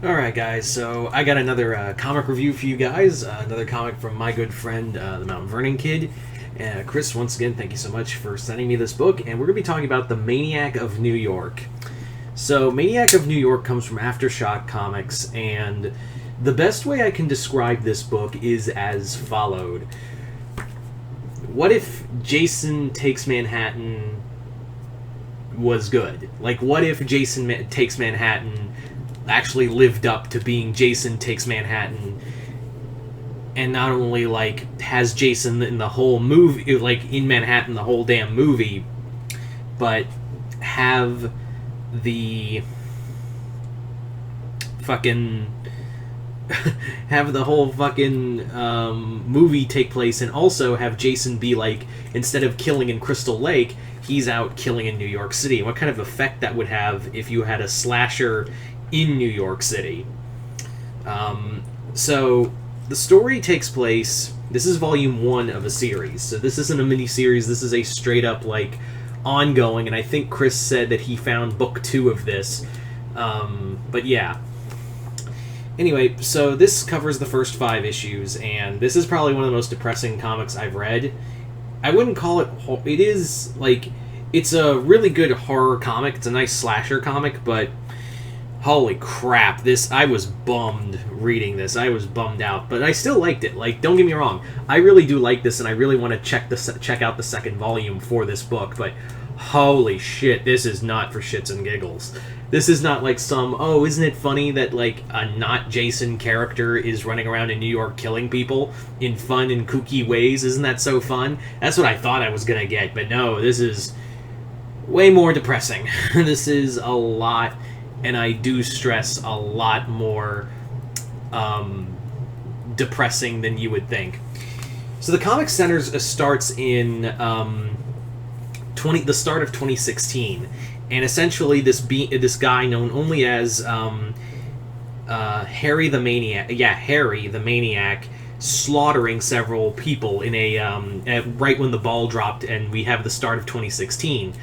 Alright guys, so I got another comic review for you guys, another comic from my good friend, the Mount Vernon Kid. Chris, once again, thank you so much for sending me this book, and we're going to be talking about the Maniac of New York. So, Maniac of New York comes from Aftershock Comics, and the best way I can describe this book is as followed. What if Jason Takes Manhattan was good? Like, what if Takes Manhattan actually lived up to being Jason Takes Manhattan, and not only like has Jason in the whole movie, like in Manhattan the whole damn movie, but have the fucking have the whole fucking movie take place, and also have Jason be like, instead of killing in Crystal Lake, he's out killing in New York City. What kind of effect that would have if you had a slasher in New York City. So the story takes place. This is volume 1 of a series, so this isn't a mini series. This is a straight up like ongoing, and I think Chris said that he found book 2 of this. But yeah. Anyway, so this covers the first 5 issues, and this is probably one of the most depressing comics I've read. I wouldn't call it. It is like, it's a really good horror comic. It's a nice slasher comic, but holy crap, I was bummed reading this. I was bummed out, but I still liked it. Like, don't get me wrong, I really do like this, and I really want to check out the second volume for this book, but holy shit, this is not for shits and giggles. This is not like some, oh, isn't it funny that, like, a not Jason character is running around in New York killing people in fun and kooky ways? Isn't that so fun? That's what I thought I was gonna get, but no, this is way more depressing. This is a lot, and I do stress, a lot more depressing than you would think. So the comic starts in the start of 2016, and essentially this guy known only as Harry the Maniac, Harry the Maniac, slaughtering several people in right when the ball dropped, and we have the start of 2016.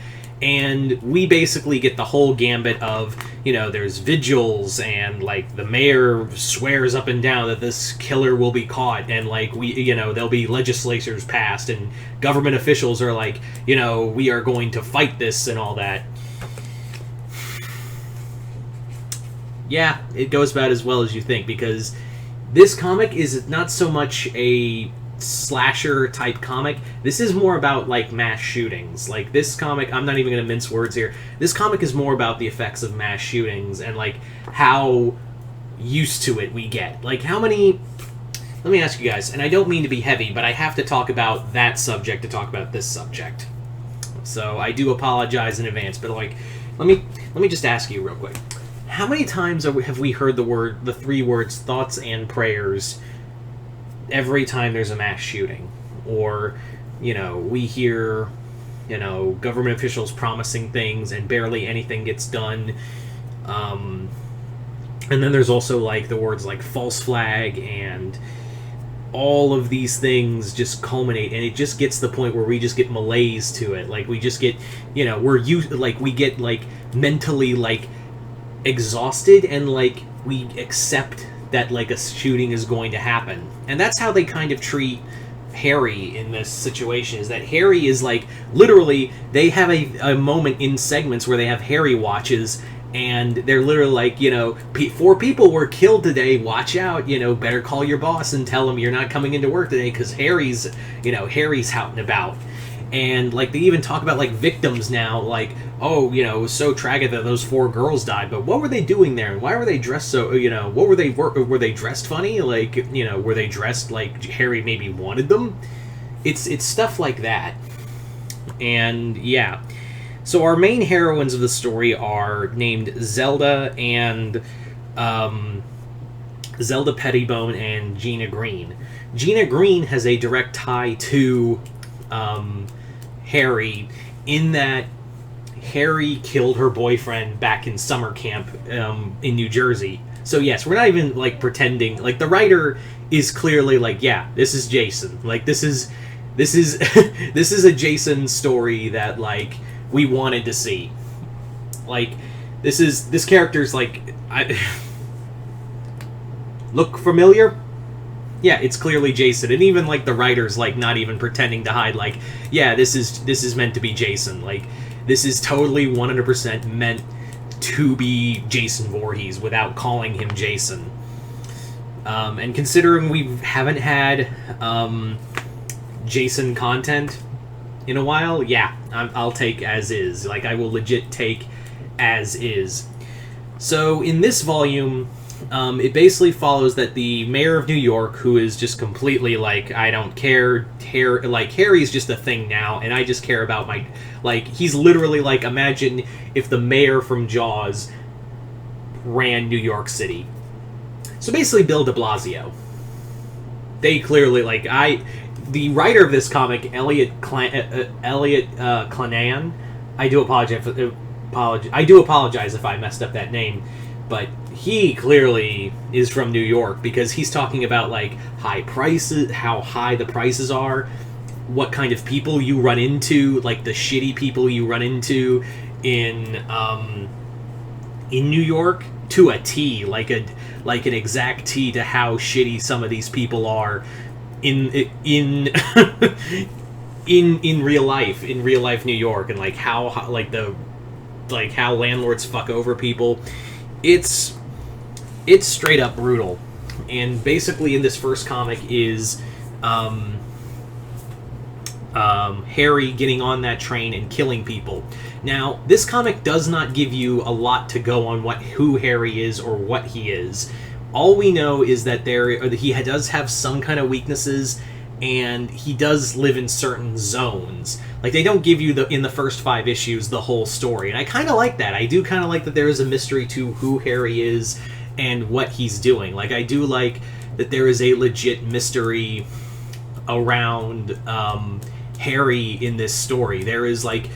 And we basically get the whole gambit of, there's vigils, and, like, the mayor swears up and down that this killer will be caught, and, like, there'll be legislatures passed, and government officials are like, we are going to fight this and all that. Yeah, it goes about as well as you think, because this comic is not so much a slasher type comic. This is more about like mass shootings. Like, this comic, I'm not even going to mince words here, this comic is more about the effects of mass shootings and like how used to it we get. Like, how many, let me ask you guys, and I don't mean to be heavy, but I have to talk about that subject to talk about this subject, so I do apologize in advance. But like, let me just ask you real quick, how many times have we heard the 3 words thoughts and prayers every time there's a mass shooting? Or, we hear, government officials promising things and barely anything gets done. And then there's also, like, the words like false flag, and all of these things just culminate, and it just gets to the point where we just get malaise to it. Like, we just get, we get, like, mentally, like, exhausted, and, like, we accept that, like, a shooting is going to happen. And that's how they kind of treat Harry in this situation, is that Harry is, like, literally, they have a moment in segments where they have Harry watches, and they're literally like, 4 people were killed today, watch out, better call your boss and tell him you're not coming into work today, because Harry's out and about. And, like, they even talk about, like, victims now, like, oh, it was so tragic that those 4 girls died, but what were they doing there, and why were they dressed so, what were they dressed funny, like, were they dressed like Harry maybe wanted them? It's stuff like that. And, yeah. So our main heroines of the story are named Zelda and, Zelda Pettibone and Gina Green. Gina Green has a direct tie to Harry, in that Harry killed her boyfriend back in summer camp in New Jersey. So yes, we're not even like pretending. Like, the writer is clearly like, yeah, this is Jason. Like, this is this is a Jason story that, like, we wanted to see. Like, this character's like, Look familiar? Yeah, it's clearly Jason, and even like the writers like not even pretending to hide. Like, yeah, this is meant to be Jason. Like, this is totally 100% meant to be Jason Voorhees without calling him Jason. And considering we haven't had Jason content in a while, yeah, I'll take as is. Like, I will legit take as is. So in this volume, it basically follows that the mayor of New York, who is just completely like, I don't care, like, Harry's just a thing now, and I just care about my, like, he's literally like, imagine if the mayor from Jaws ran New York City. So basically Bill de Blasio. They clearly, like, the writer of this comic, Elliot Clanan, I do apologize if I messed up that name, but he clearly is from New York, because he's talking about, like, high prices, how high the prices are, what kind of people you run into, like the shitty people you run into in New York, to a T, like an exact T to how shitty some of these people are in real life New York, and like how how landlords fuck over people. It's straight up brutal. And basically in this first comic is Harry getting on that train and killing people. Now, this comic does not give you a lot to go on who Harry is or what he is. All we know is that he does have some kind of weaknesses, and he does live in certain zones. Like, they don't give you in the first 5 issues the whole story, and I kind of like that. I do kind of like that there is a mystery to who Harry is and what he's doing. Like, I do like that there is a legit mystery around Harry in this story. There is, like,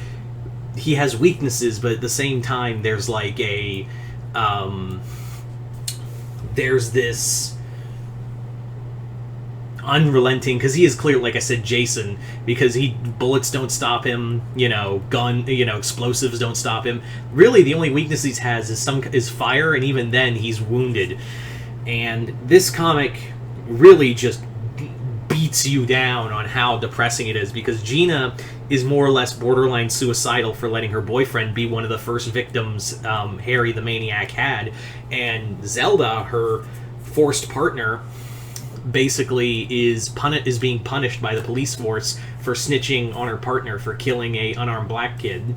he has weaknesses, but at the same time there's like a there's this unrelenting, because he is clear, like I said, Jason, because bullets don't stop him, explosives don't stop him. Really, the only weakness he has is fire, and even then he's wounded. And this comic really just beats you down on how depressing it is, because Gina is more or less borderline suicidal for letting her boyfriend be one of the first victims Harry the Maniac had, and Zelda, her forced partner, basically is being punished by the police force for snitching on her partner for killing a unarmed black kid.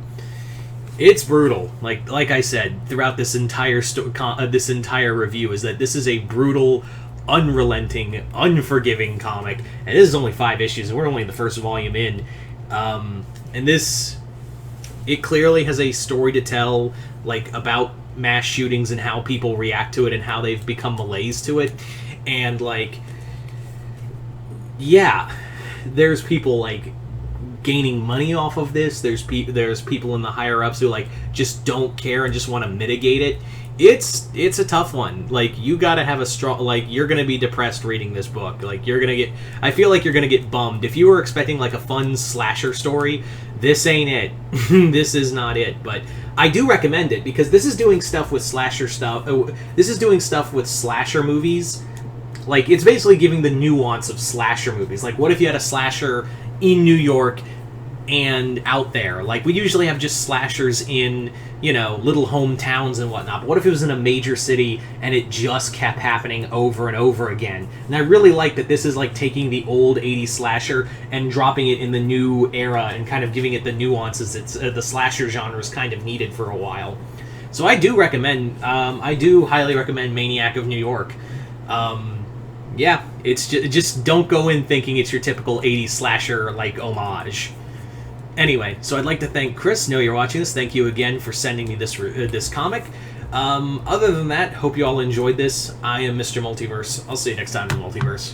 It's brutal. Like I said throughout this entire review, is that this is a brutal, unrelenting, unforgiving comic, and this is only 5 issues, and we're only in the first volume in. And it clearly has a story to tell, like, about mass shootings and how people react to it and how they've become malaise to it. And, like, yeah, there's people, like, gaining money off of this. There's people in the higher ups who, like, just don't care and just want to mitigate it. It's a tough one. Like, you gotta have a strong, like, you're gonna be depressed reading this book. Like, I feel like you're gonna get bummed. If you were expecting, like, a fun slasher story, this ain't it. This is not it. But I do recommend it, because this is doing stuff with slasher stuff. This is doing stuff with slasher movies. Like, it's basically giving the nuance of slasher movies. Like, what if you had a slasher in New York and out there? Like, we usually have just slashers in, little hometowns and whatnot, but what if it was in a major city and it just kept happening over and over again? And I really like that this is, like, taking the old 80s slasher and dropping it in the new era and kind of giving it the nuances the slasher genre is kind of needed for a while. So I do highly recommend Maniac of New York. Yeah, it's just don't go in thinking it's your typical 80s slasher, like, homage. Anyway, so I'd like to thank Chris. Know you're watching this. Thank you again for sending me this comic. Other than that, hope you all enjoyed this. I am Mr. Multiverse. I'll see you next time in the Multiverse.